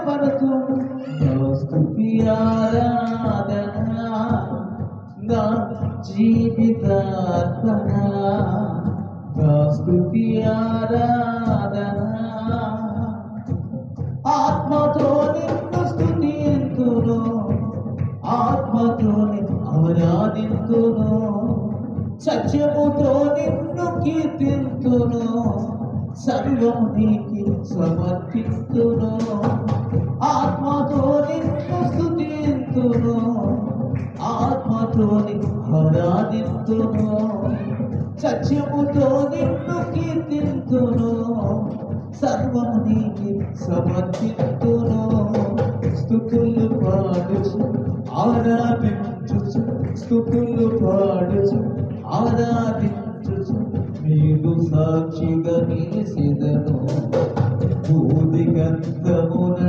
పడుతూ నా స్తుతి ఆరాధన నా జీవితార్పణ నా స్తుతి ఆరాధన ఆత్మతో నిన్ను స్తుతింతును ఆత్మతో ఆరాధింతును సత్యముతో నిన్ను కీర్తింతును సర్వము నీకి సమర్పిస్తును ఆత్మతో నిన్ను స్తుతింతును ఆత్మతో ఆరాధింతును సత్యముతో నిన్ను కీర్తింతును సర్వము నీకి సమర్పిస్తును స్తుతులు పాడుచు ఆరాధించుచు స్తుతులు పాడుచు ఆరాధించుచు నీకు సాక్షిగా నిలిసెదను భూదిగంధమున